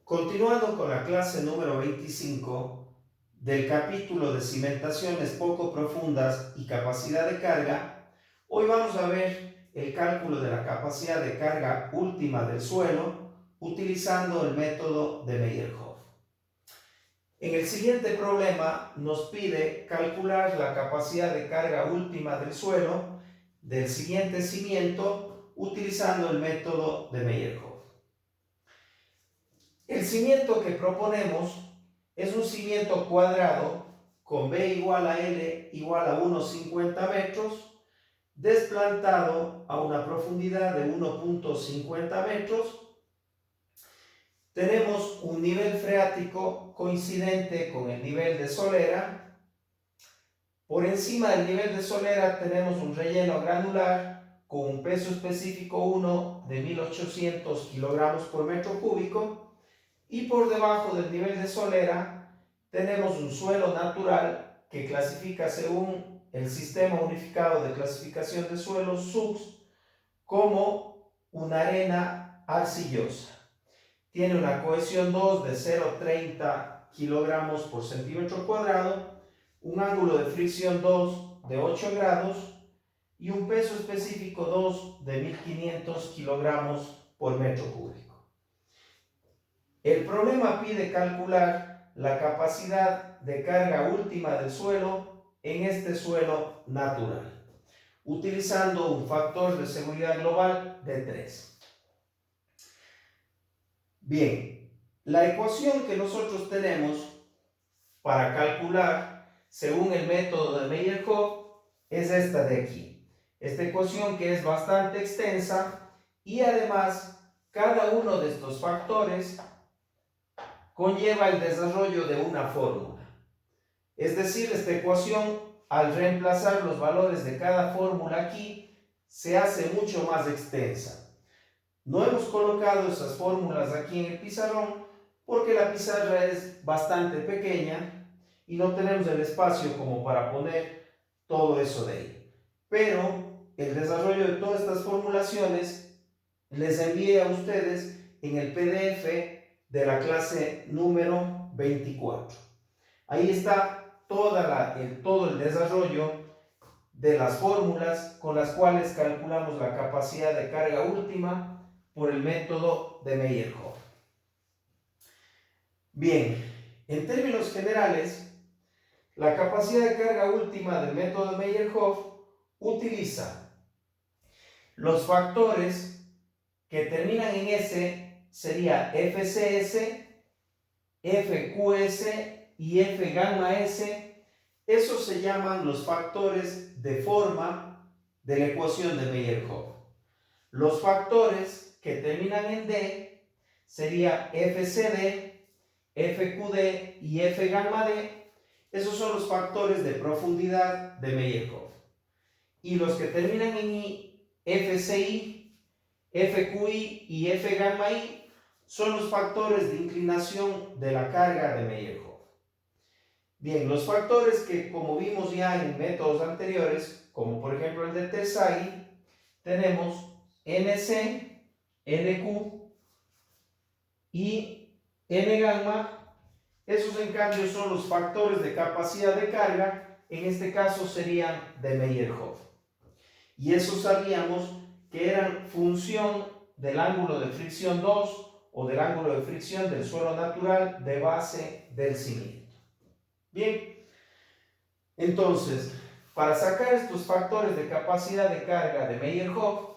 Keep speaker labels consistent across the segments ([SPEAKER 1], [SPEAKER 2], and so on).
[SPEAKER 1] Continuando con la clase número 25 del capítulo de cimentaciones poco profundas y capacidad de carga, hoy vamos a ver el cálculo de la capacidad de carga última del suelo utilizando el método de Meyerhof. En el siguiente problema nos pide calcular la capacidad de carga última del suelo del siguiente cimiento utilizando el método de Meyerhof. El cimiento que proponemos es un cimiento cuadrado con B igual a L igual a 1,50 metros, desplantado a una profundidad de 1,50 metros. Tenemos un nivel freático coincidente con el nivel de solera. Por encima del nivel de solera tenemos un relleno granular con un peso específico 1 de 1800 kilogramos por metro cúbico. Y por debajo del nivel de solera tenemos un suelo natural que clasifica según el Sistema Unificado de Clasificación de Suelos SUCS como una arena arcillosa. Tiene una cohesión 2 de 0,30 kilogramos por centímetro cuadrado, un ángulo de fricción 2 de 8 grados y un peso específico 2 de 1500 kilogramos por metro cúbico. El problema pide calcular la capacidad de carga última del suelo en este suelo natural, utilizando un factor de seguridad global de 3. Bien, la ecuación que nosotros tenemos para calcular según el método de Meyerhof es esta de aquí. Esta ecuación que es bastante extensa y además cada uno de estos factores conlleva el desarrollo de una fórmula. Es decir, esta ecuación, al reemplazar los valores de cada fórmula aquí, se hace mucho más extensa. No hemos colocado esas fórmulas aquí en el pizarrón porque la pizarra es bastante pequeña y no tenemos el espacio como para poner todo eso de ahí. Pero el desarrollo de todas estas formulaciones les envié a ustedes en el PDF de la clase número 24. Ahí está todo el desarrollo de las fórmulas con las cuales calculamos la capacidad de carga última por el método de Meyerhof. Bien, en términos generales, la capacidad de carga última del método de Meyerhof utiliza los factores que terminan en S, sería FCS, FQS y F gamma S. Esos se llaman los factores de forma de la ecuación de Meyerhof. Los factores que terminan en D sería FCD, FQD y F gamma D. Esos son los factores de profundidad de Meyerhof. Y los que terminan en I, FCI, FQI y F gamma I son los factores de inclinación de la carga de Meyerhof. Bien, los factores que, como vimos ya en métodos anteriores, como por ejemplo el de Terzaghi, tenemos NC, NQ y N gamma. Esos en cambio son los factores de capacidad de carga, en este caso serían de Meyerhof. Y eso sabíamos que eran función del ángulo de fricción 2 o del ángulo de fricción del suelo natural de base del cimiento. Bien, entonces, para sacar estos factores de capacidad de carga de Meyerhof,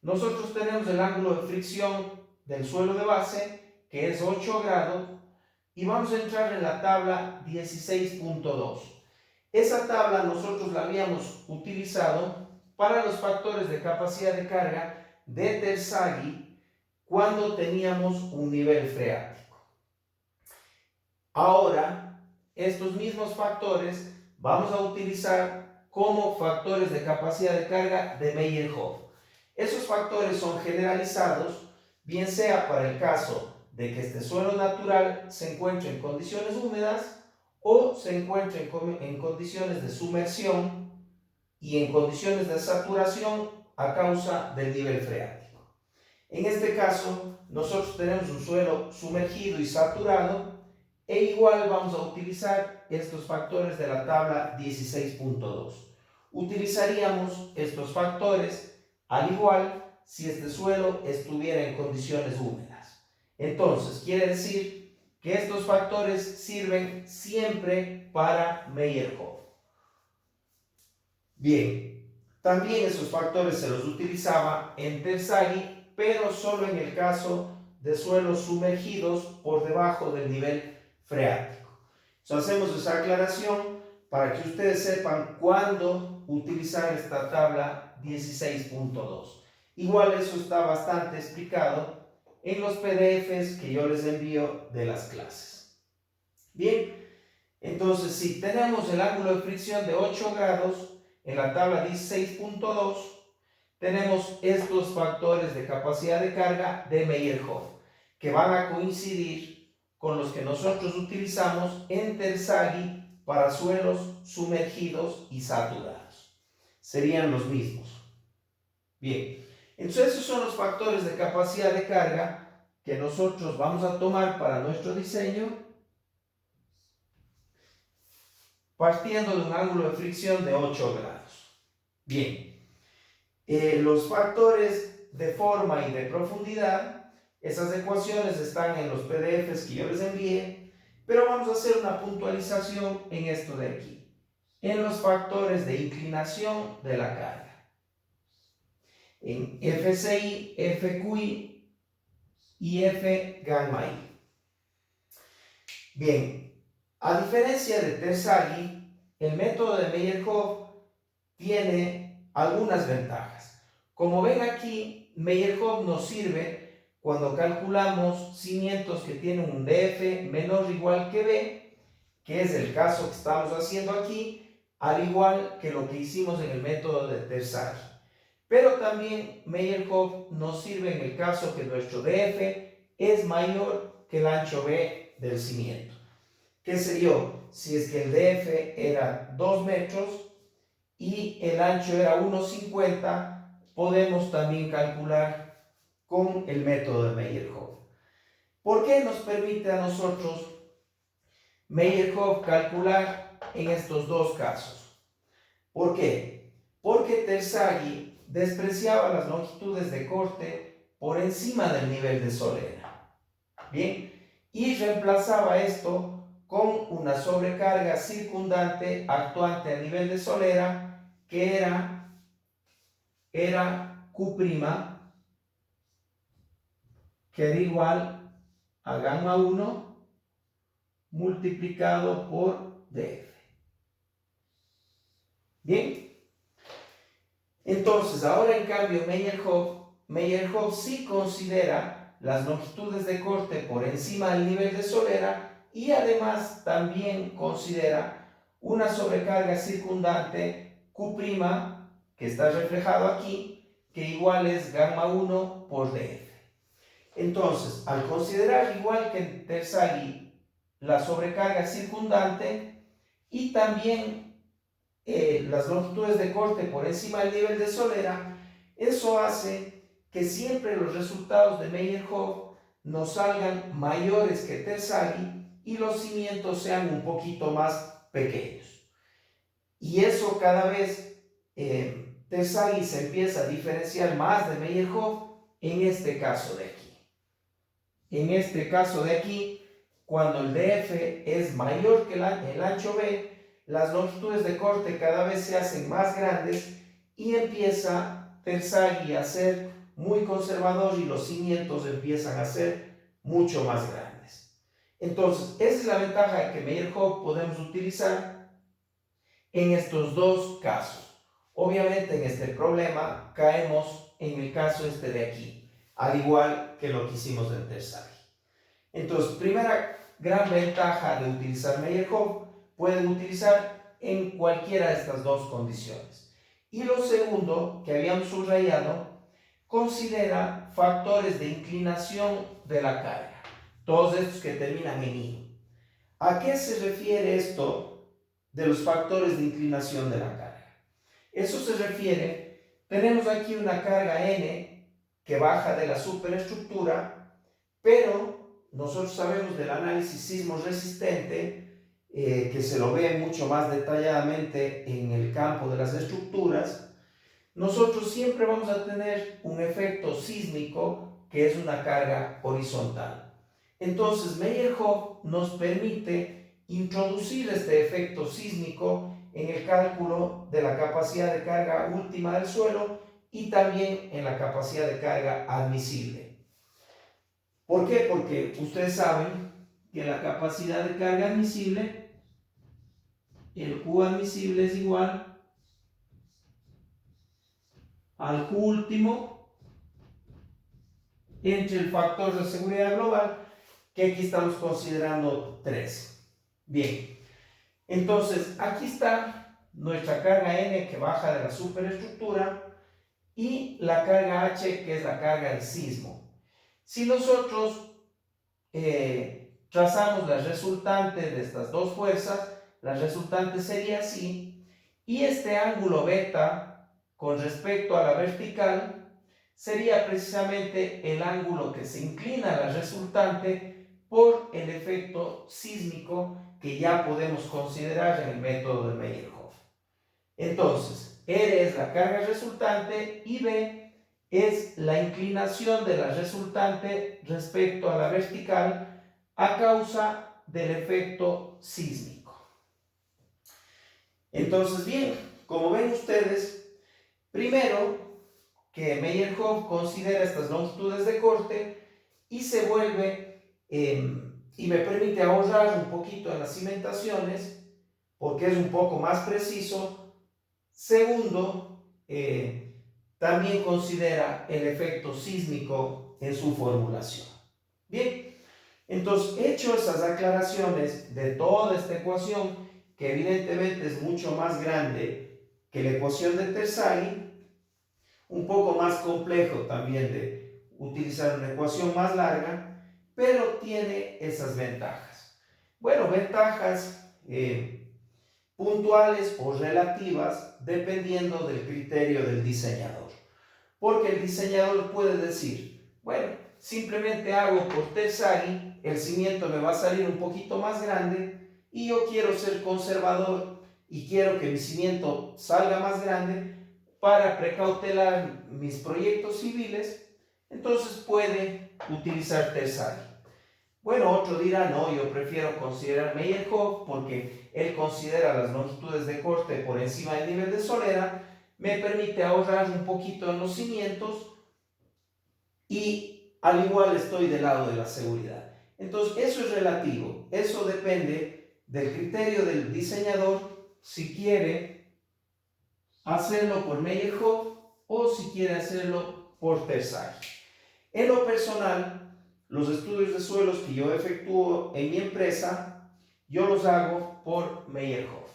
[SPEAKER 1] nosotros tenemos el ángulo de fricción del suelo de base, que es 8 grados, y vamos a entrar en la tabla 16.2. Esa tabla nosotros la habíamos utilizado para los factores de capacidad de carga de Terzaghi cuando teníamos un nivel freático. Ahora, estos mismos factores vamos a utilizar como factores de capacidad de carga de Meyerhof. Esos factores son generalizados, bien sea para el caso de que este suelo natural se encuentre en condiciones húmedas o se encuentre en condiciones de sumersión y en condiciones de saturación a causa del nivel freático. En este caso, nosotros tenemos un suelo sumergido y saturado, e igual vamos a utilizar estos factores de la tabla 16.2. Utilizaríamos estos factores al igual si este suelo estuviera en condiciones húmedas. Entonces, quiere decir que estos factores sirven siempre para Meyerhof. Bien, también esos factores se los utilizaba en Terzaghi, pero solo en el caso de suelos sumergidos por debajo del nivel freático. Entonces hacemos esa aclaración para que ustedes sepan cuándo utilizar esta tabla 16.2. Igual eso está bastante explicado en los PDFs que yo les envío de las clases. Bien, entonces si tenemos el ángulo de fricción de 8 grados, en la tabla 16.2 tenemos estos factores de capacidad de carga de Meyerhof, que van a coincidir con los que nosotros utilizamos en Terzaghi para suelos sumergidos y saturados. Serían los mismos. Bien, entonces esos son los factores de capacidad de carga que nosotros vamos a tomar para nuestro diseño, partiendo de un ángulo de fricción de 8 grados. Bien, los factores de forma y de profundidad, esas ecuaciones están en los PDFs que yo les envié, pero vamos a hacer una puntualización en esto de aquí, en los factores de inclinación de la carga, en FCI, FQI y F gamma I. Bien, a diferencia de Terzaghi, el método de Meyerhof tiene algunas ventajas. Como ven aquí, Meyerhof nos sirve cuando calculamos cimientos que tienen un DF menor o igual que B, que es el caso que estamos haciendo aquí, al igual que lo que hicimos en el método de Terzaghi. Pero también Meyerhof nos sirve en el caso que nuestro DF es mayor que el ancho B del cimiento. ¿Qué sé yo? Si es que el DF era 2 metros y el ancho era 1,50, podemos también calcular con el método de Meyerhof. ¿Por qué nos permite a nosotros Meyerhof calcular en estos dos casos? ¿Por qué? Porque Terzaghi despreciaba las longitudes de corte por encima del nivel de solera. Bien, y reemplazaba esto con una sobrecarga circundante actuante a nivel de solera que era Q', que era igual a gamma 1 multiplicado por DF. Bien, entonces ahora en cambio Meyerhof sí considera las longitudes de corte por encima del nivel de solera y además también considera una sobrecarga circundante Q', que está reflejado aquí, que igual es gamma 1 por DF. Entonces, al considerar igual que en Terzaghi la sobrecarga circundante y también las longitudes de corte por encima del nivel de solera, eso hace que siempre los resultados de Meyerhof nos salgan mayores que Terzaghi y los cimientos sean un poquito más pequeños. Y eso cada vez Terzaghi se empieza a diferenciar más de Meyerhof en este caso de aquí. En este caso de aquí, cuando el DF es mayor que el ancho B, las longitudes de corte cada vez se hacen más grandes y empieza Terzaghi a ser muy conservador y los cimientos empiezan a ser mucho más grandes. Entonces, esa es la ventaja de que Meyerhof podemos utilizar en estos dos casos. Obviamente en este problema caemos en el caso este de aquí, al igual que lo que hicimos en Terzaghi. Entonces, primera gran ventaja de utilizar Meyerhof, pueden utilizar en cualquiera de estas dos condiciones. Y lo segundo que habíamos subrayado, considera factores de inclinación de la carga, todos estos que terminan en I. ¿A qué se refiere esto de los factores de inclinación de la carga? Eso se refiere, tenemos aquí una carga N que baja de la superestructura, pero nosotros sabemos del análisis sismo resistente, que se lo ve mucho más detalladamente en el campo de las estructuras. Nosotros siempre vamos a tener un efecto sísmico que es una carga horizontal. Entonces Meyerhof nos permite introducir este efecto sísmico en el cálculo de la capacidad de carga última del suelo y también en la capacidad de carga admisible. ¿Por qué? Porque ustedes saben que la capacidad de carga admisible, el Q admisible es igual al Q último entre el factor de seguridad global, que aquí estamos considerando 3. Bien, entonces aquí está nuestra carga N que baja de la superestructura y la carga H que es la carga del sismo. Si nosotros trazamos la resultante de estas dos fuerzas, la resultante sería así, y este ángulo beta con respecto a la vertical sería precisamente el ángulo que se inclina a la resultante por el efecto sísmico que ya podemos considerar en el método de Meyerhof. Entonces, R es la carga resultante y B es la inclinación de la resultante respecto a la vertical a causa del efecto sísmico. Entonces, bien, como ven ustedes, primero que Meyerhof considera estas longitudes de corte y se vuelve y me permite ahorrar un poquito en las cimentaciones porque es un poco más preciso. Segundo, también considera el efecto sísmico en su formulación. Bien, entonces hecho esas aclaraciones de toda esta ecuación, que evidentemente es mucho más grande que la ecuación de Tersaghi, un poco más complejo también de utilizar una ecuación más larga, pero tiene esas ventajas. Bueno, ventajas puntuales o relativas dependiendo del criterio del diseñador. Porque el diseñador puede decir, bueno, simplemente hago por Tersaghi, el cimiento me va a salir un poquito más grande y yo quiero ser conservador y quiero que mi cimiento salga más grande para precautelar mis proyectos civiles, entonces puede utilizar Tersaghi. Bueno, otro dirá, no, yo prefiero considerar Meyerhof porque él considera las longitudes de corte por encima del nivel de solera, me permite ahorrar un poquito en los cimientos y al igual estoy del lado de la seguridad. Entonces, eso es relativo, eso depende del criterio del diseñador, si quiere hacerlo por Meyerhof o si quiere hacerlo por Tersaghi. En lo personal, los estudios de suelos que yo efectúo en mi empresa, yo los hago por Meyerhof.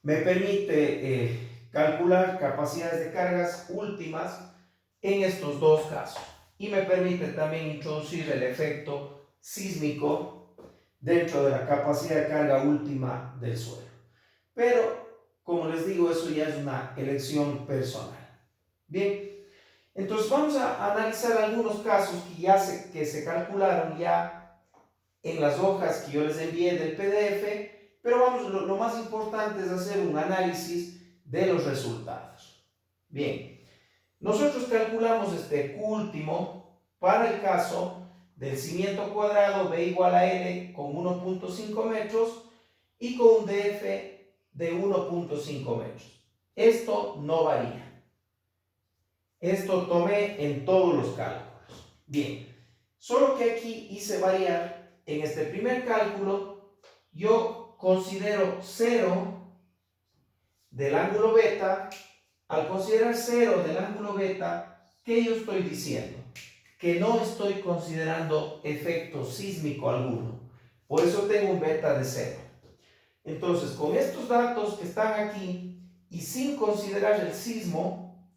[SPEAKER 1] Me permite calcular capacidades de cargas últimas en estos dos casos y me permite también introducir el efecto sísmico dentro de la capacidad de carga última del suelo. Pero, como les digo, eso ya es una elección personal. Bien, entonces vamos a analizar algunos casos que se calcularon ya en las hojas que yo les envié del PDF, pero vamos, lo más importante es hacer un análisis de los resultados. Bien, nosotros calculamos este Q último para el caso del cimiento cuadrado B igual a L con 1.5 metros y con un DF de 1.5 metros. Esto no varía. Esto tomé en todos los cálculos. Bien, solo que aquí hice variar. En este primer cálculo, yo considero 0 del ángulo beta. Al considerar 0 del ángulo beta, ¿qué yo estoy diciendo? Que no estoy considerando efecto sísmico alguno. Por eso tengo un beta de 0. Entonces, con estos datos que están aquí y sin considerar el sismo,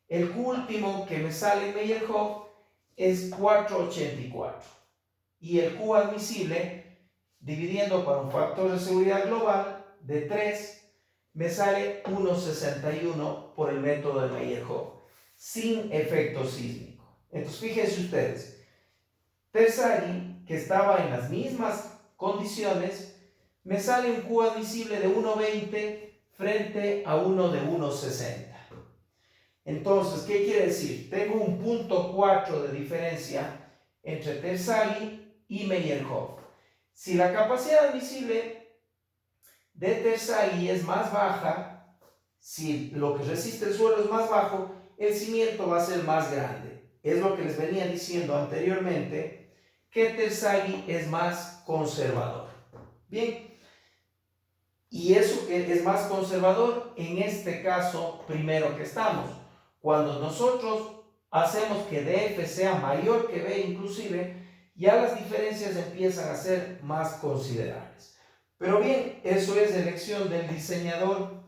[SPEAKER 1] el Q último que me sale en Meyerhof es 4,84 y el Q admisible, dividiendo para un factor de seguridad global de 3, me sale 1,61 por el método de Meyerhof. sin efecto sísmico. Entonces fíjense ustedes, Terzaghi, que estaba en las mismas condiciones, me sale un Q admisible de 1,20 frente a uno de 1,60. Entonces, ¿qué quiere decir? Tengo un 0,4 de diferencia entre Terzaghi y Meyerhof. Si la capacidad admisible de Terzaghi es más baja, si lo que resiste el suelo es más bajo, el cimiento va a ser más grande. Es lo que les venía diciendo anteriormente, que Terzaghi es más conservador. Bien, y eso que es más conservador en este caso primero que estamos. Cuando nosotros hacemos que DF sea mayor que B inclusive, ya las diferencias empiezan a ser más considerables. Pero bien, eso es elección del diseñador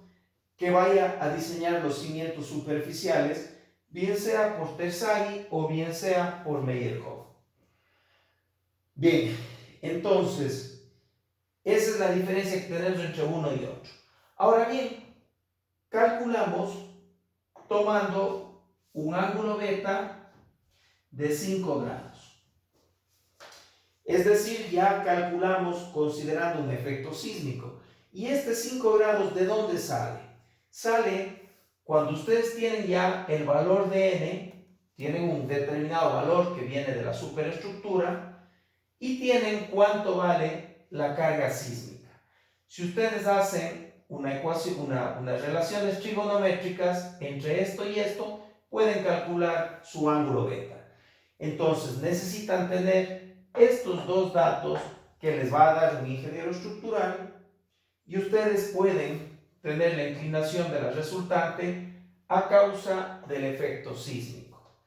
[SPEAKER 1] que vaya a diseñar los cimientos superficiales, bien sea por Terzaghi o bien sea por Meyerhof. Bien, entonces, esa es la diferencia que tenemos entre uno y otro. Ahora bien, calculamos tomando un ángulo beta de 5 grados. Es decir, ya calculamos considerando un efecto sísmico. ¿Y este 5 grados de dónde sale? Sale cuando ustedes tienen ya el valor de n, tienen un determinado valor que viene de la superestructura y tienen cuánto vale la carga sísmica. Si ustedes hacen una ecuación, unas relaciones trigonométricas entre esto y esto, pueden calcular su ángulo beta. Entonces necesitan tener estos dos datos que les va a dar un ingeniero estructural y ustedes pueden tener la inclinación de la resultante a causa del efecto sísmico.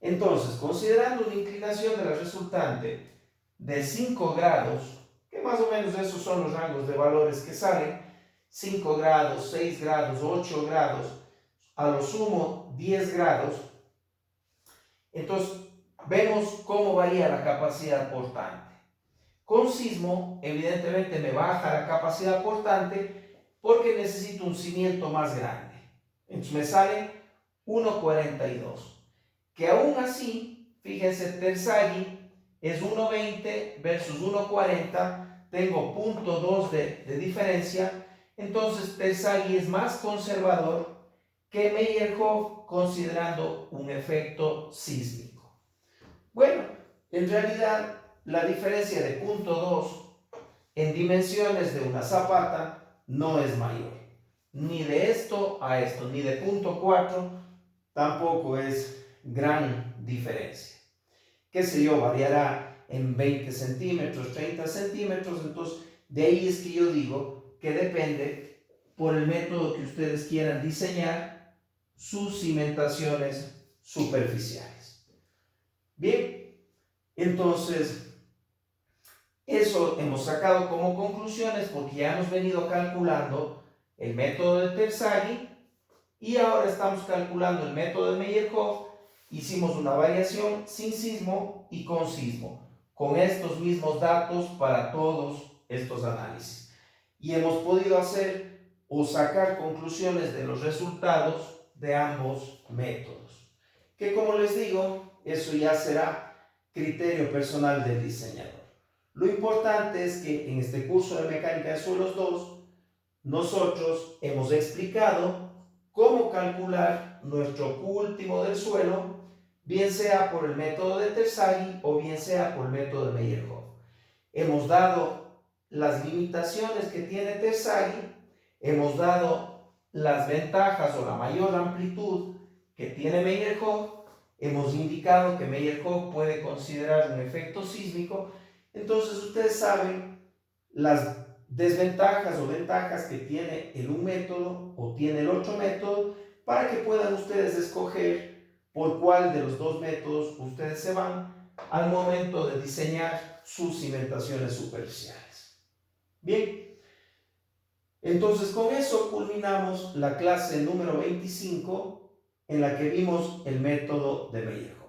[SPEAKER 1] Entonces, considerando una inclinación de la resultante de 5 grados, que más o menos esos son los rangos de valores que salen, 5 grados, 6 grados, 8 grados, a lo sumo 10 grados, entonces vemos cómo varía la capacidad portante. Con sismo, evidentemente me baja la capacidad portante porque necesito un cimiento más grande. Entonces me sale 1,42. Que aún así, fíjense, Terzaghi es 1,20 versus 1,40. Tengo 0,2 de diferencia. Entonces Terzaghi es más conservador que Meyerhof considerando un efecto sísmico. Bueno, en realidad la diferencia de 0,2 en dimensiones de una zapata no es mayor. Ni de esto a esto, ni de 0,4 tampoco es gran diferencia. Qué sé yo, variará en 20 centímetros, 30 centímetros, entonces de ahí es que yo digo que depende por el método que ustedes quieran diseñar sus cimentaciones superficiales. Bien, entonces eso hemos sacado como conclusiones porque ya hemos venido calculando el método de Terzaghi y ahora estamos calculando el método de Meyerhof. Hicimos una variación sin sismo y con sismo, con estos mismos datos para todos estos análisis. Y hemos podido hacer o sacar conclusiones de los resultados de ambos métodos. Que como les digo, eso ya será criterio personal del diseñador. Lo importante es que en este curso de Mecánica de Suelos 2, nosotros hemos explicado cómo calcular nuestro Q último del suelo, bien sea por el método de Terzaghi o bien sea por el método de Meyerhof. Hemos dado las limitaciones que tiene Terzaghi, hemos dado las ventajas o la mayor amplitud que tiene Meyerhof, hemos indicado que Meyerhof puede considerar un efecto sísmico. Entonces ustedes saben las desventajas o ventajas que tiene el un método o tiene el otro método para que puedan ustedes escoger por cuál de los dos métodos ustedes se van al momento de diseñar sus cimentaciones superficiales. Bien, entonces con eso culminamos la clase número 25 en la que vimos el método de Meyerhof.